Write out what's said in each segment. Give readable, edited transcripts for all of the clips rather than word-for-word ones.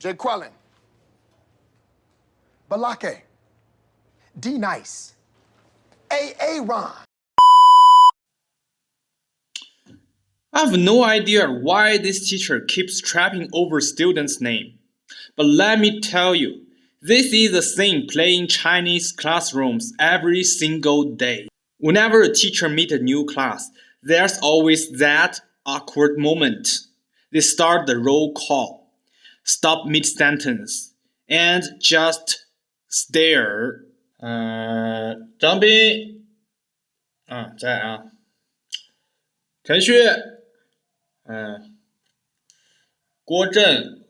Jaquelin. Balake. D Nice. Aaron. I have no idea why this teacher keeps tripping over students' name. But let me tell you, this is a thing playing Chinese classrooms every single day. Whenever a teacher meets a new class, there's always that awkward moment. They start the roll call, stop mid-sentence, and just stare. 张斌在啊。陈旭，郭振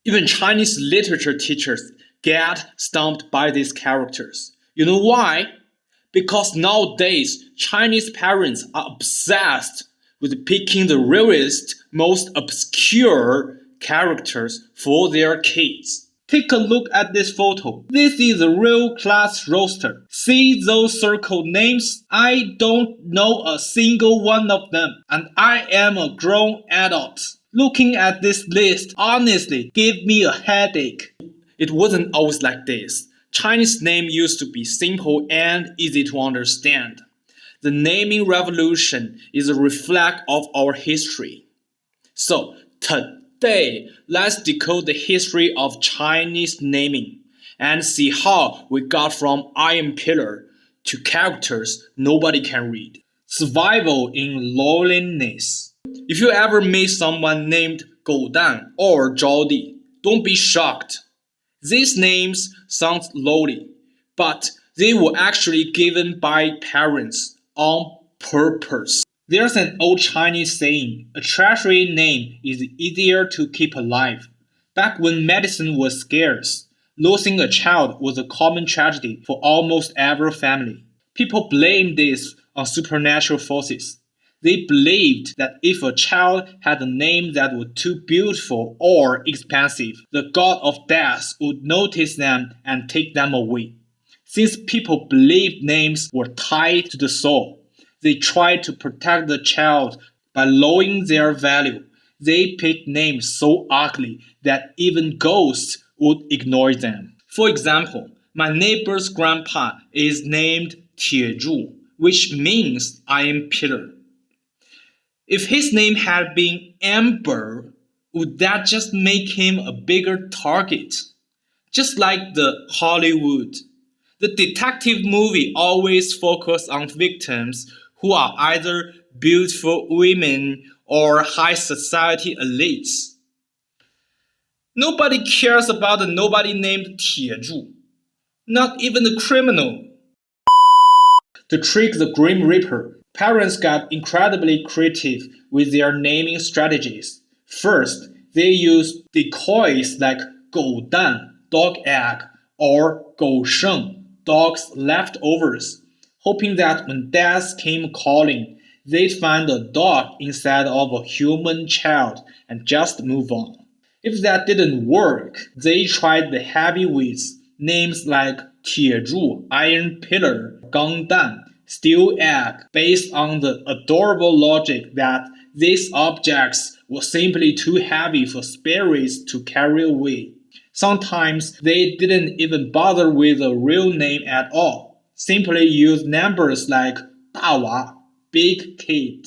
，Even Chinese literature teachers get stumped by these characters. You know why? Because nowadays, Chinese parents are obsessed with picking the rarest, most obscure characters for their kids. Take a look at this photo. This is a real class roster. See those circle names? I don't know a single one of them, and I am a grown adult. Looking at this list honestly gave me a headache. It wasn't always like this. Chinese name used to be simple and easy to understand. The naming revolution is a reflection of our history. So today, let's decode the history of Chinese naming and see how we got from Iron Pillar to characters nobody can read. Survival in Lowliness. If you ever meet someone named Goudan or Zhao Di, don't be shocked. These names sound lowly, but they were actually given by parents on purpose. There's an old Chinese saying, a treasury name is easier to keep alive. Back when medicine was scarce, losing a child was a common tragedy for almost every family. People blamed this on supernatural forces. They believed that if a child had a name that was too beautiful or expensive, the god of death would notice them and take them away. Since people believed names were tied to the soul, they tried to protect the child by lowering their value. They picked names so ugly that even ghosts would ignore them. For example, my neighbor's grandpa is named Tiezhu, which means Iron Pillar. If his name had been Amber, would that just make him a bigger target? Just like the Hollywood. The detective movie always focuses on victims who are either beautiful women or high society elites. Nobody cares about a nobody named Tiezhu. Not even the criminal. To trick the Grim Reaper, parents got incredibly creative with their naming strategies. First, they used decoys like 狗蛋, dog egg, or 狗剩, dog's leftovers, hoping that when death came calling, they'd find a dog instead of a human child and just move on. If that didn't work, they tried the heavyweights, names like Tiezhu, Iron Pillar, 钢蛋, steel egg, based on the adorable logic that these objects were simply too heavy for spirits to carry away. Sometimes they didn't even bother with a real name at all, simply used numbers like 大娃, big kid,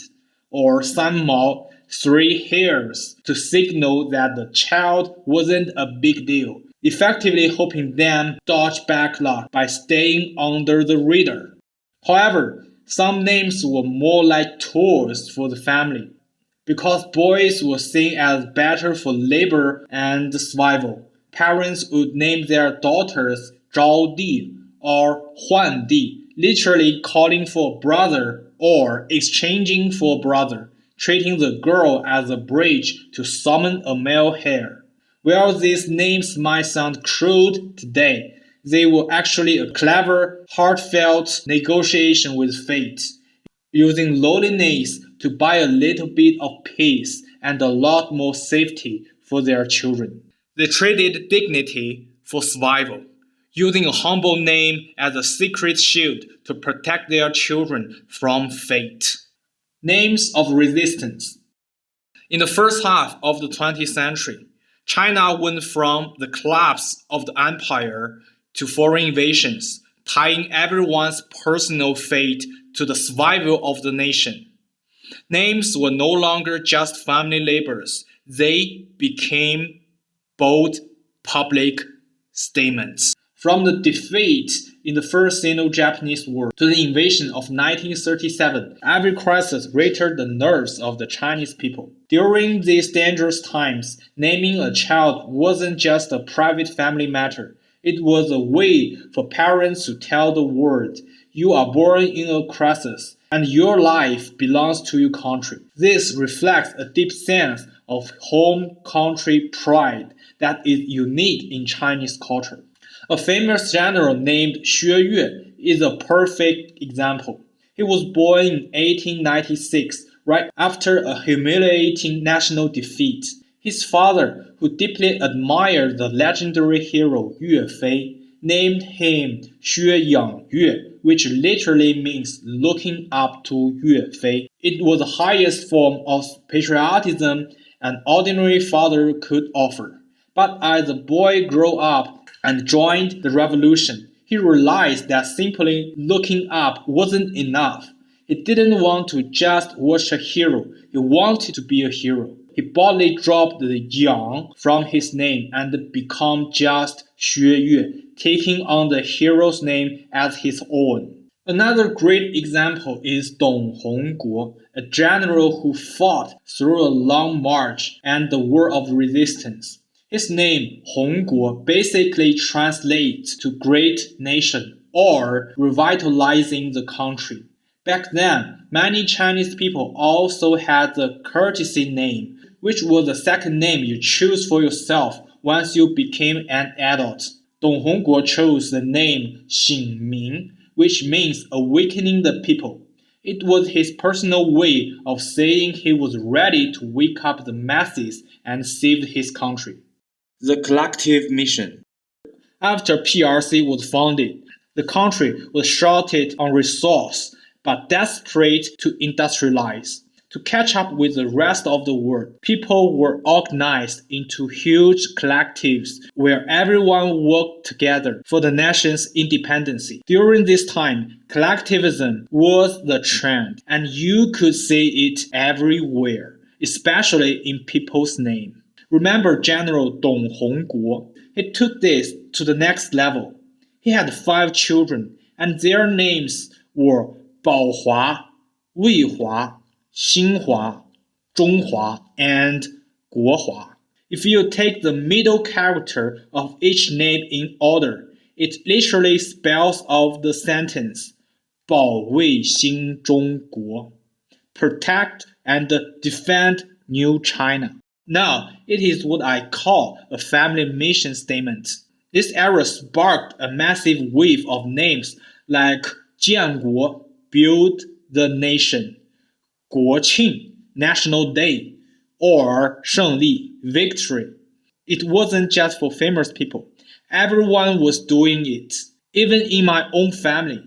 or 三毛, 3 hairs, to signal that the child wasn't a big deal, effectively hoping them dodge backlog by staying under the radar. However, some names were more like tools for the family, because boys were seen as better for labor and survival. Parents would name their daughters Zhao Di or Huan Di, literally calling for a brother or exchanging for a brother, treating the girl as a bridge to summon a male heir. While these names might sound crude today, they were actually a clever, heartfelt negotiation with fate, using lowliness to buy a little bit of peace and a lot more safety for their children. They traded dignity for survival, using a humble name as a secret shield to protect their children from fate. Names of resistance. In the first half of the 20th century, China went from the collapse of the empire to foreign invasions, tying everyone's personal fate to the survival of the nation. Names were no longer just family labels, they became bold public statements. From the defeat in the First Sino-Japanese War to the invasion of 1937, every crisis rattled the nerves of the Chinese people. During these dangerous times, naming a child wasn't just a private family matter. It was a way for parents to tell the world, you are born in a crisis, and your life belongs to your country. This reflects a deep sense of home country pride that is unique in Chinese culture. A famous general named Xue Yue is a perfect example. He was born in 1896, right after a humiliating national defeat. His father, who deeply admired the legendary hero Yue Fei, named him Xue Yang Yue, which literally means looking up to Yue Fei. It was the highest form of patriotism an ordinary father could offer. But as the boy grew up and joined the revolution, he realized that simply looking up wasn't enough. He didn't want to just watch a hero, he wanted to be a hero. He boldly dropped the Yang from his name and became just Xue Yue, taking on the hero's name as his own. Another great example is Dong Hongguo, a general who fought through a long march and the war of resistance. His name, Hongguo, basically translates to Great Nation or revitalizing the country. Back then, many Chinese people also had the courtesy name, which was the second name you choose for yourself once you became an adult. Dong Hongguo chose the name Xingming, which means awakening the people. It was his personal way of saying he was ready to wake up the masses and save his country. The collective mission. After PRC was founded, the country was shorted on resources but desperate to industrialize. To catch up with the rest of the world, people were organized into huge collectives where everyone worked together for the nation's independence. During this time, collectivism was the trend, and you could see it everywhere, especially in people's name. Remember General Dong Hongguo? He took this to the next level. He had 5 children, and their names were Baohua, Weihua, Xinhua, Zhonghua, and Guohua. If you take the middle character of each name in order, it literally spells out the sentence 保卫新中国, protect and defend New China. Now, it is what I call a family mission statement. This era sparked a massive wave of names like 建国, build the nation, 国庆, National Day, or 胜利, victory. It wasn't just for famous people. Everyone was doing it, even in my own family.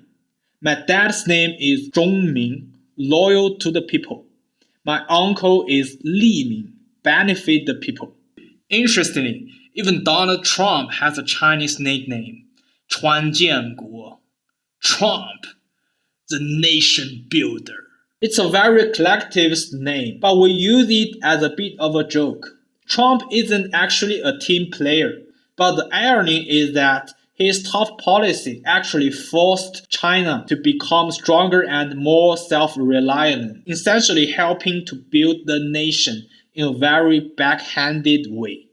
My dad's name is Zhongming, loyal to the people. My uncle is Li Ming, benefit the people. Interestingly, even Donald Trump has a Chinese nickname, 川建国, Trump, the nation builder. It's a very collectivist name, but we use it as a bit of a joke. Trump isn't actually a team player, but the irony is that his tough policy actually forced China to become stronger and more self-reliant, essentially helping to build the nation in a very backhanded way.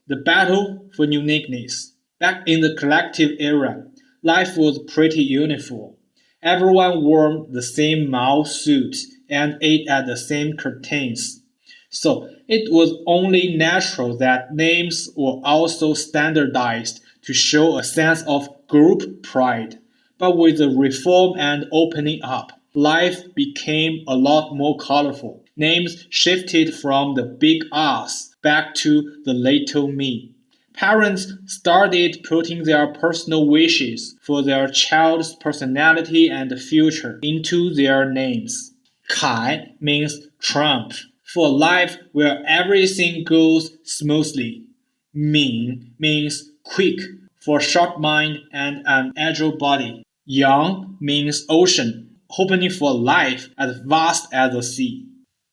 The battle for uniqueness. Back in the collective era, life was pretty uniform. Everyone wore the same Mao suit and ate at the same canteens. So it was only natural that names were also standardized to show a sense of group pride. But with the reform and opening up, life became a lot more colorful. Names shifted from the big us back to the little me. Parents started putting their personal wishes for their child's personality and future into their names. Kai means triumph, for a life where everything goes smoothly. Ming means quick, for sharp mind and an agile body. Yang means ocean, hoping for a life as vast as the sea.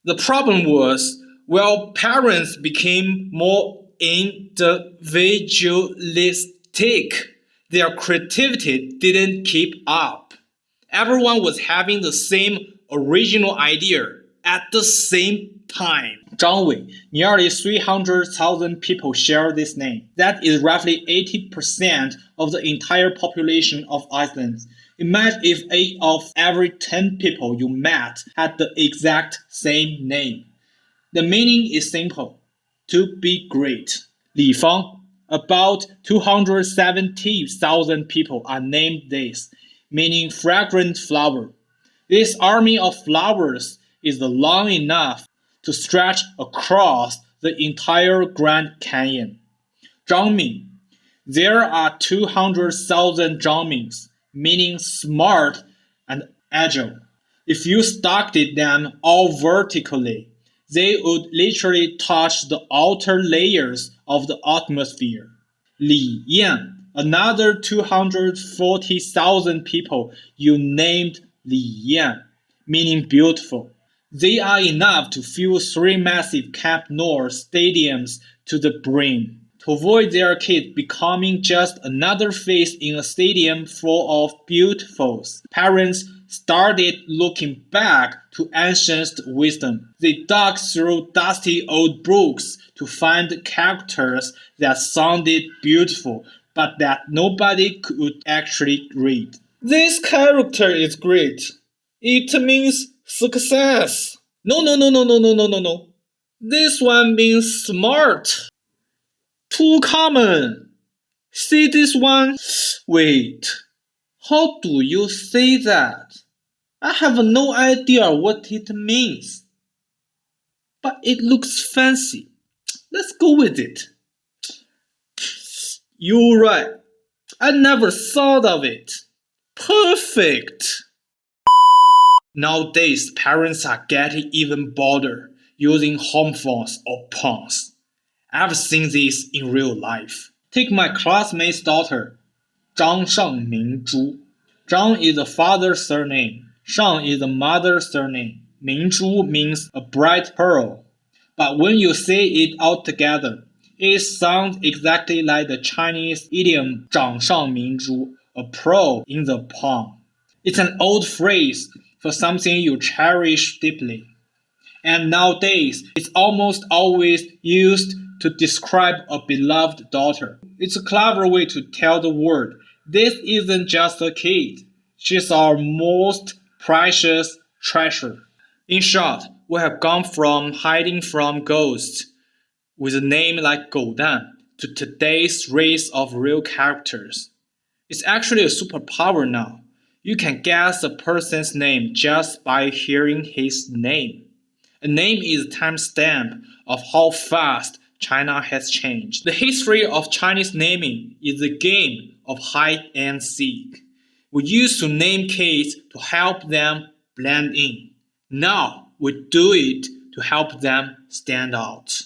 The problem was, while parents became more individualistic, their creativity didn't keep up. Everyone was having the same original idea at the same time. Zhang Wei, nearly 300,000 people share this name. That is roughly 80% of the entire population of Iceland. Imagine if 8 of every 10 people you met had the exact same name. The meaning is simple: to be great. Li Fang, about 270,000 people are named this, meaning fragrant flower. This army of flowers is long enough to stretch across the entire Grand Canyon. Zhangming. There are 200,000 Zhangmings, meaning smart and agile. If you stacked them all vertically, they would literally touch the outer layers of the atmosphere. Li Yan, another 240,000 people you named Li Yan, meaning beautiful. They are enough to fill 3 massive Camp Nou stadiums to the brim. To avoid their kids becoming just another face in a stadium full of beautifuls, parents started looking back to ancient wisdom. They dug through dusty old books to find characters that sounded beautiful, but that nobody could actually read. This character is great. It means success. No. This one means smart. Too common. See this one? Wait. How do you say that? I have no idea what it means. But it looks fancy. Let's go with it. You're right. I never thought of it. Perfect. Nowadays, parents are getting even bolder, using home phones or puns. I've seen this in real life. Take my classmate's daughter, Zhang Mingzhu. Zhang is the father's surname. Shang is the mother's surname. Mingzhu means a bright pearl. But when you say it all together, it sounds exactly like the Chinese idiom 掌上明珠, a pearl in the palm. It's an old phrase for something you cherish deeply. And nowadays, it's almost always used to describe a beloved daughter. It's a clever way to tell the world, this isn't just a kid. She's our most precious treasure. In short, we have gone from hiding from ghosts with a name like Goudan to today's race of real characters. It's actually a superpower now. You can guess a person's name just by hearing his name. A name is a timestamp of how fast China has changed. The history of Chinese naming is a game of hide and seek. We used to name kids to help them blend in. Now we do it to help them stand out.